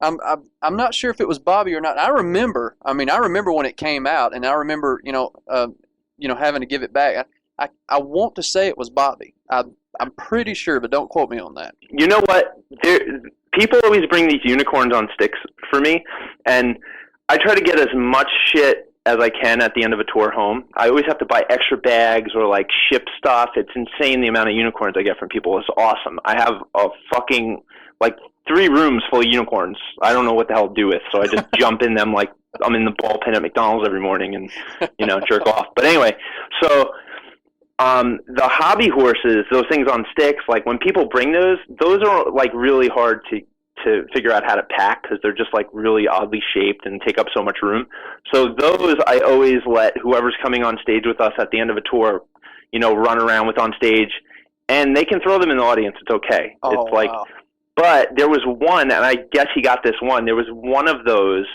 I'm not sure if it was Bobby or not. I remember. I mean, I remember when it came out, and I remember having to give it back. I want to say it was Bobby. I'm pretty sure, but don't quote me on that. You know what? People always bring these unicorns on sticks for me, and I try to get as much shit as I can at the end of a tour home. I always have to buy extra bags or like ship stuff. It's insane the amount of unicorns I get from people. It's awesome. I have a fucking like 3 rooms full of unicorns. I don't know what the hell to do with, so I just jump in them like I'm in the ballpen at McDonald's every morning and jerk off. But anyway, so the hobby horses, those things on sticks, like when people bring those are like really hard to figure out how to pack because they're just like really oddly shaped and take up so much room. So those I always let whoever's coming on stage with us at the end of a tour, run around with on stage, and they can throw them in the audience. It's okay. Oh, it's like, wow. But there was one, and I guess he got this one. There was one of those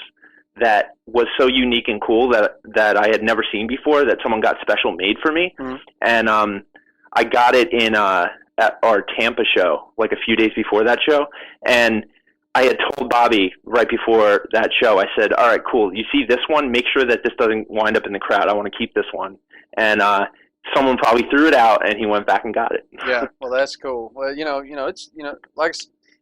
that was so unique and cool that I had never seen before that someone got special made for me. Mm-hmm. And I got it in at our Tampa show, like a few days before that show. And I had told Bobby right before that show, I said, all right, cool. You see this one? Make sure that this doesn't wind up in the crowd. I want to keep this one. And someone probably threw it out, and he went back and got it. Yeah, well, that's cool. Well, it's like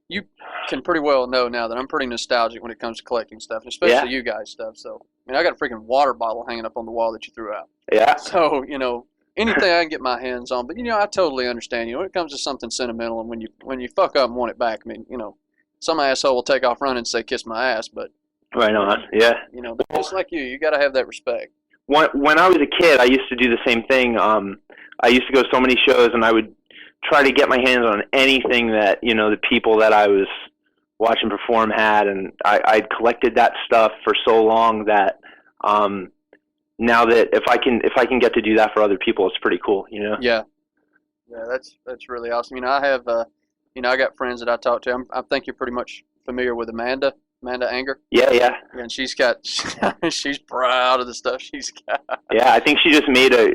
you can pretty well know now that I'm pretty nostalgic when it comes to collecting stuff, and especially you guys stuff. So, I got a freaking water bottle hanging up on the wall that you threw out. Yeah. So, anything I can get my hands on. But, I totally understand. When it comes to something sentimental, and when you fuck up and want it back, some asshole will take off running and say, kiss my ass. But, right on, yeah. Just like you got to have that respect. When I was a kid, I used to do the same thing. I used to go to so many shows, and I would try to get my hands on anything that the people that I was watching perform had, and I'd collected that stuff for so long that now that if I can get to do that for other people, it's pretty cool. Yeah, that's really awesome. I have I got friends that I talk to. I think you're pretty much familiar with Amanda Anger. Yeah. And she's proud of the stuff she's got. Yeah, I think she just made a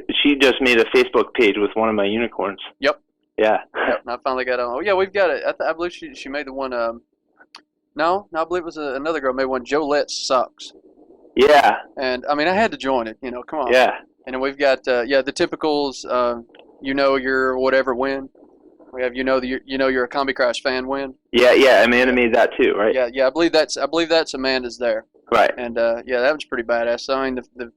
Facebook page with one of my unicorns. Yep. Yeah. Yep. And I finally got on. Oh yeah, we've got it. I believe she made the one. No, I believe it was another girl made one. Joe Letz socks. Yeah. And I had to join it. Come on. Yeah. And then we've got the typicals. Your whatever win. We have you're a Combi Crash fan win. Yeah. Amanda made that too, right? Yeah. I believe that's Amanda's there. Right. And that was pretty badass. So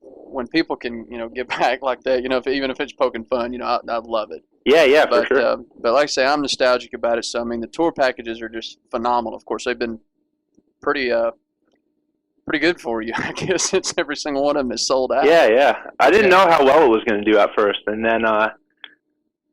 when people can get back like that, even if it's poking fun, I love it. Yeah, but, for sure. But like I say, I'm nostalgic about it. So the tour packages are just phenomenal. Of course, they've been pretty good for you, I guess, since every single one of them is sold out. Yeah. I didn't know how well it was going to do at first, and then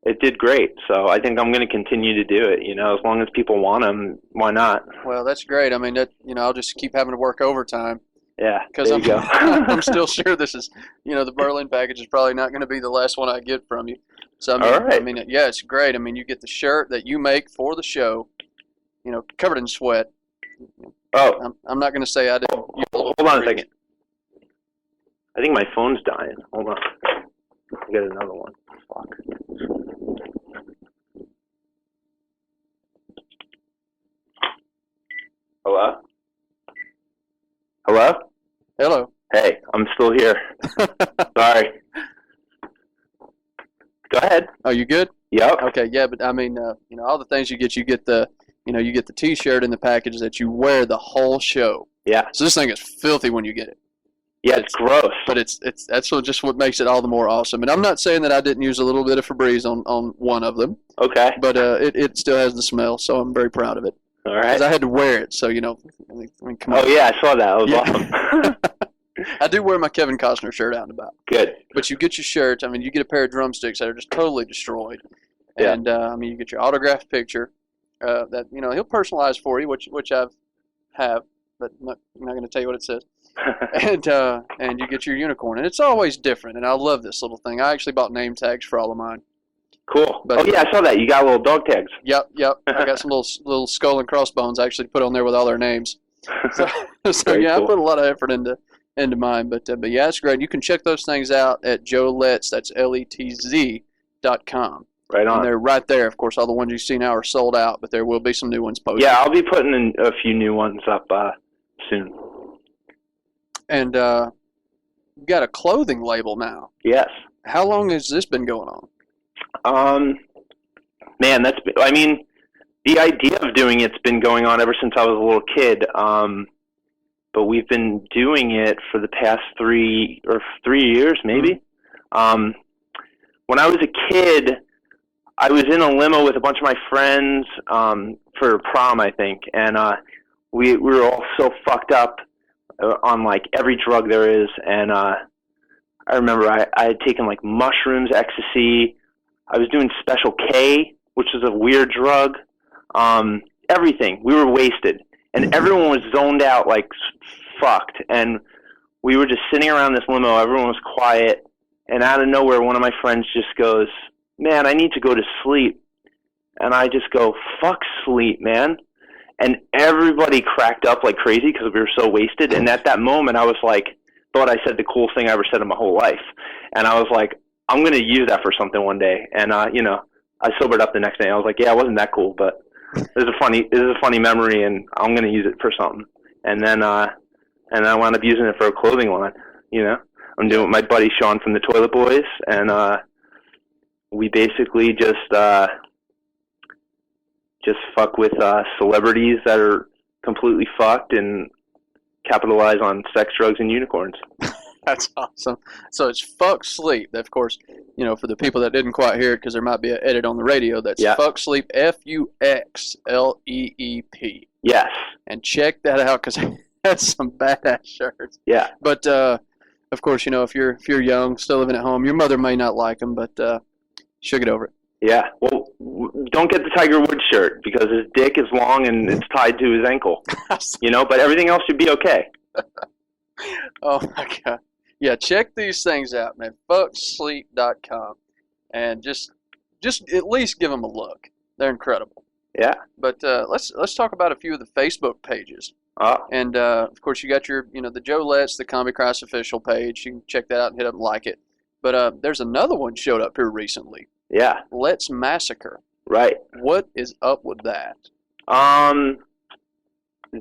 it did great. So I think I'm going to continue to do it. As long as people want them, why not? Well, that's great. I'll just keep having to work overtime. Yeah, because I'm still sure this is, the Berlin package is probably not going to be the last one I get from you. So all right. Yeah, it's great. You get the shirt that you make for the show, covered in sweat. Oh, I'm not going to say I did. Hold on a second. I think my phone's dying. Hold on. I got another one. Fuck. Hello? Hello? Hello. Hey, I'm still here. Sorry. Go ahead. Oh, you good? Yep. Okay, yeah, but all the things you get the T-shirt in the package that you wear the whole show. Yeah. So this thing is filthy when you get it. Yeah, it's gross. But that's just what makes it all the more awesome. And I'm not saying that I didn't use a little bit of Febreze on one of them. Okay. But it still has the smell, so I'm very proud of it. All right. Because I had to wear it, so come on. Oh yeah, I saw that. That was awesome. I do wear my Kevin Costner shirt out and about. Good. But you get your shirt. You get a pair of drumsticks that are just totally destroyed. Yeah. And you get your autographed picture that he'll personalize for you, which I have, but I'm not going to tell you what it says. and you get your unicorn, and it's always different. And I love this little thing. I actually bought name tags for all of mine. Cool. But, yeah, I saw that. You got little dog tags. Yep. I got some little skull and crossbones I actually put on there with all their names. So yeah, cool. I put a lot of effort into mine. But yeah, it's great. You can check those things out at Joe Letz. That's LETZ.com. Right on. And they're right there. Of course, all the ones you see now are sold out, but there will be some new ones posted. Yeah, I'll be putting in a few new ones up soon. And you've got a clothing label now. Yes. How long has this been going on? Man, the idea of doing it's been going on ever since I was a little kid. But we've been doing it for the past 3 years, maybe. Mm-hmm. When I was a kid, I was in a limo with a bunch of my friends for prom, I think, and we were all so fucked up on like every drug there is, and I remember I had taken like mushrooms, ecstasy. I was doing Special K, which is a weird drug. Everything. We were wasted, and everyone was zoned out, like fucked. And we were just sitting around this limo. Everyone was quiet, and out of nowhere, one of my friends just goes, "Man, I need to go to sleep." And I just go, "Fuck sleep, man." And everybody cracked up like crazy because we were so wasted. And at that moment, I was like, thought I said the coolest thing I ever said in my whole life. And I was like, I'm going to use that for something one day. And, I sobered up the next day. I was like, yeah, it wasn't that cool, but this is a funny memory, and I'm going to use it for something. And then I wound up using it for a clothing line, I'm doing it with my buddy Sean from the Toilet Boys, and we basically just fuck with celebrities that are completely fucked and capitalize on sex, drugs, and unicorns. That's awesome. So it's Fuck Sleep. Of course, for the people that didn't quite hear it, because there might be an edit on the radio, that's Fuck Sleep, FUXLEEP. Yes. And check that out, because that's some badass shirts. Yeah. But, of course, if you're young, still living at home, your mother may not like them, but she'll get over it. Yeah. Well, don't get the Tiger Woods shirt, because his dick is long and it's tied to his ankle. But everything else should be okay. Oh, my God. Yeah, check these things out, man. Fucksleep.com. And just at least give them a look. They're incredible. Yeah. But let's talk about a few of the Facebook pages. Oh. And, of course, you got your, the Joe Letz, the Comedy Christ official page. You can check that out and hit up and like it. But there's another one showed up here recently. Yeah. Let's Massacre. Right. What is up with that?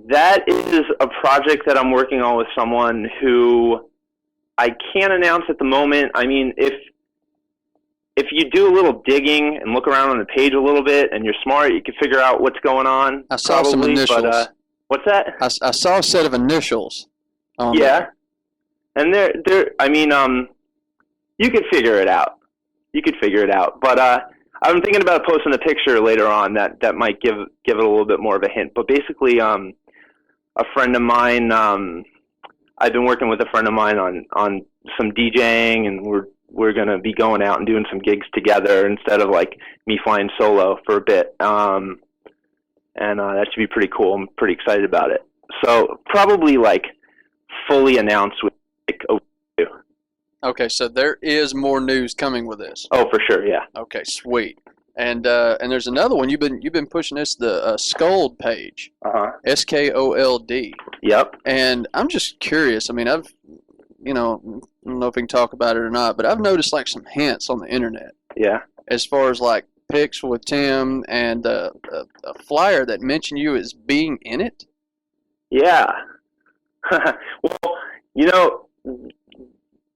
That is a project that I'm working on with someone who I can't announce at the moment. I mean, if you do a little digging and look around on the page a little bit and you're smart, you can figure out what's going on. I saw some initials. But, what's that? I saw a set of initials. Yeah. And you could figure it out. But I'm thinking about posting a picture later on that might give it a little bit more of a hint. But basically, a friend of mine, I've been working with a friend of mine on some DJing, and we're going to be going out and doing some gigs together instead of like me flying solo for a bit. And that should be pretty cool. I'm pretty excited about it. So probably like fully announced with like a week. Okay, so there is more news coming with this. Oh, for sure, yeah. Okay, sweet. And there's another one you've been pushing this, the Scold page. SKOLD. Yep. And I'm just curious. I mean, I don't know if we can talk about it or not, but I've noticed like some hints on the internet. Yeah. As far as like pics with Tim and a flyer that mentioned you as being in it. Yeah. Well,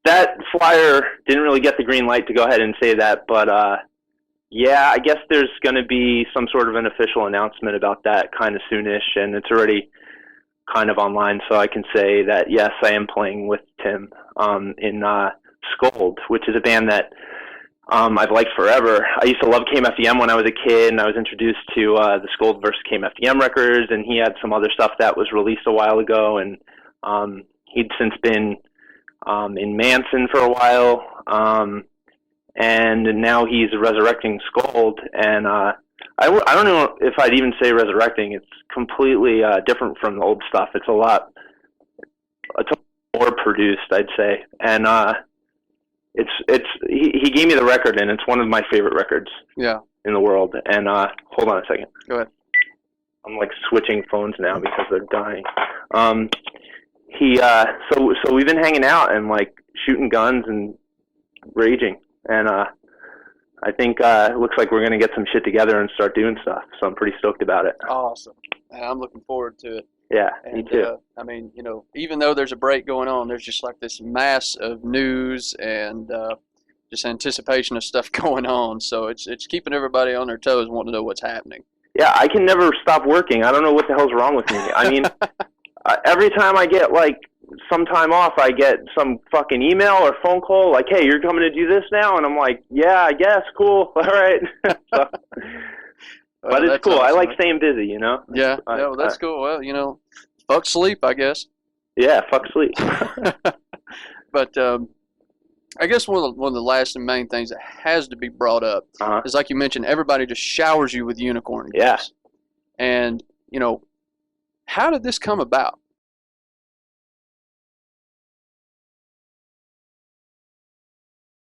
that flyer didn't really get the green light to go ahead and say that, but yeah, I guess there's going to be some sort of an official announcement about that kind of soonish, and it's already kind of online, so I can say that, yes, I am playing with Tim in Scold, which is a band that I've liked forever. I used to love KMFDM when I was a kid, and I was introduced to the Scold vs. KMFDM records, and he had some other stuff that was released a while ago, and he'd since been in Manson for a while, and now he's resurrecting Scold, and I don't know if I'd even say resurrecting. It's completely different from the old stuff. It's a lot more produced, I'd say, and he gave me the record, and it's one of my favorite records in the world. And hold on a second. Go ahead. I'm like switching phones now because they're dying. So we've been hanging out and like shooting guns and raging, and I I think it looks like we're going to get some shit together and start doing stuff. So I'm pretty stoked about it. Awesome. I'm looking forward to it. Yeah, And, me too. I mean, you know, even though there's a break going on, there's just like this mass of news and just anticipation of stuff going on. So it's keeping everybody on their toes, wanting to know what's happening. Yeah, I can never stop working. I don't know what the hell's wrong with me. I mean, every time I get like some time off, I get some fucking email or phone call like, "Hey, you're coming to do this now," and I'm like, "Yeah, I guess, cool, all right." So, but it's cool. Awesome. I like staying busy, you know. Yeah, no, that's cool. Well, you know, fuck sleep, I guess. Yeah, fuck sleep. But I guess one of the last and main things that has to be brought up is, like you mentioned, everybody just showers you with unicorn gifts. Yeah. And, you know, how did this come about?